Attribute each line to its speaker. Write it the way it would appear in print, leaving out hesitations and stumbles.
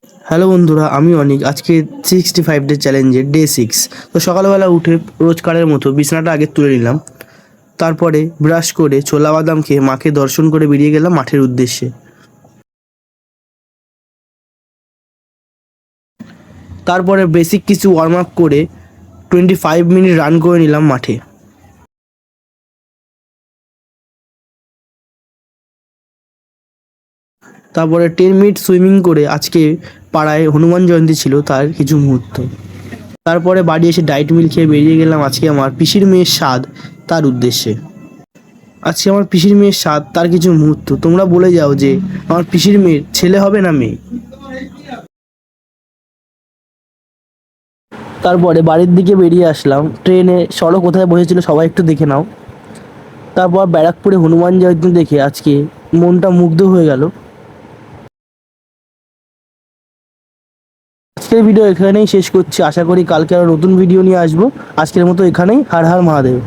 Speaker 1: Hello বন্ধুরা, আমি অনিক। আজকে 65 ডে চ্যালেঞ্জের ডে 6। তো সকালবেলা উঠে রোজকারের মতো বিছানাটা আগে তুলে নিলাম। তারপরে ব্রাশ করে ছোলা বাদাম খেয়ে মাকে দর্শন করে বেরিয়ে গেলাম মাঠের উদ্দেশ্যে। তারপরে বেসিক কিছু ওয়ার্ম আপ করে 25 মিনিট রান করে নিলাম মাঠে। তারপরে 10 মিনিট সুইমিং করে আজকে পাড়ায় হনুমান জয়ন্তী ছিল, তার কিছু মুহূর্ত। তারপরে বাড়ি এসে ডাইট মিল খেয়ে বেরিয়ে গেলাম আজকে আমার পিসির মেয়ের স্বাদ, তার উদ্দেশ্যে। আজকে আমার পিসির মেয়ের স্বাদ, তার কিছু মুহূর্ত। তোমরা বলে যাও যে আমার পিসির মেয়ের ছেলে হবে না মেয়ে। তারপরে বাড়ির দিকে বেরিয়ে আসলাম। ট্রেনে সড়ক কোথায় বসেছিল সবাই একটু দেখে নাও। তারপর ব্যারাকপুরে হনুমান জয়ন্তী দেখে আজকে মনটা মুগ্ধ হয়ে গেল। আজকের ভিডিও এখানেই শেষ করছি। আশা করি কালকে আরও নতুন ভিডিও নিয়ে আসবো। আজকের মতো এখানেই। হর হর মহাদেব।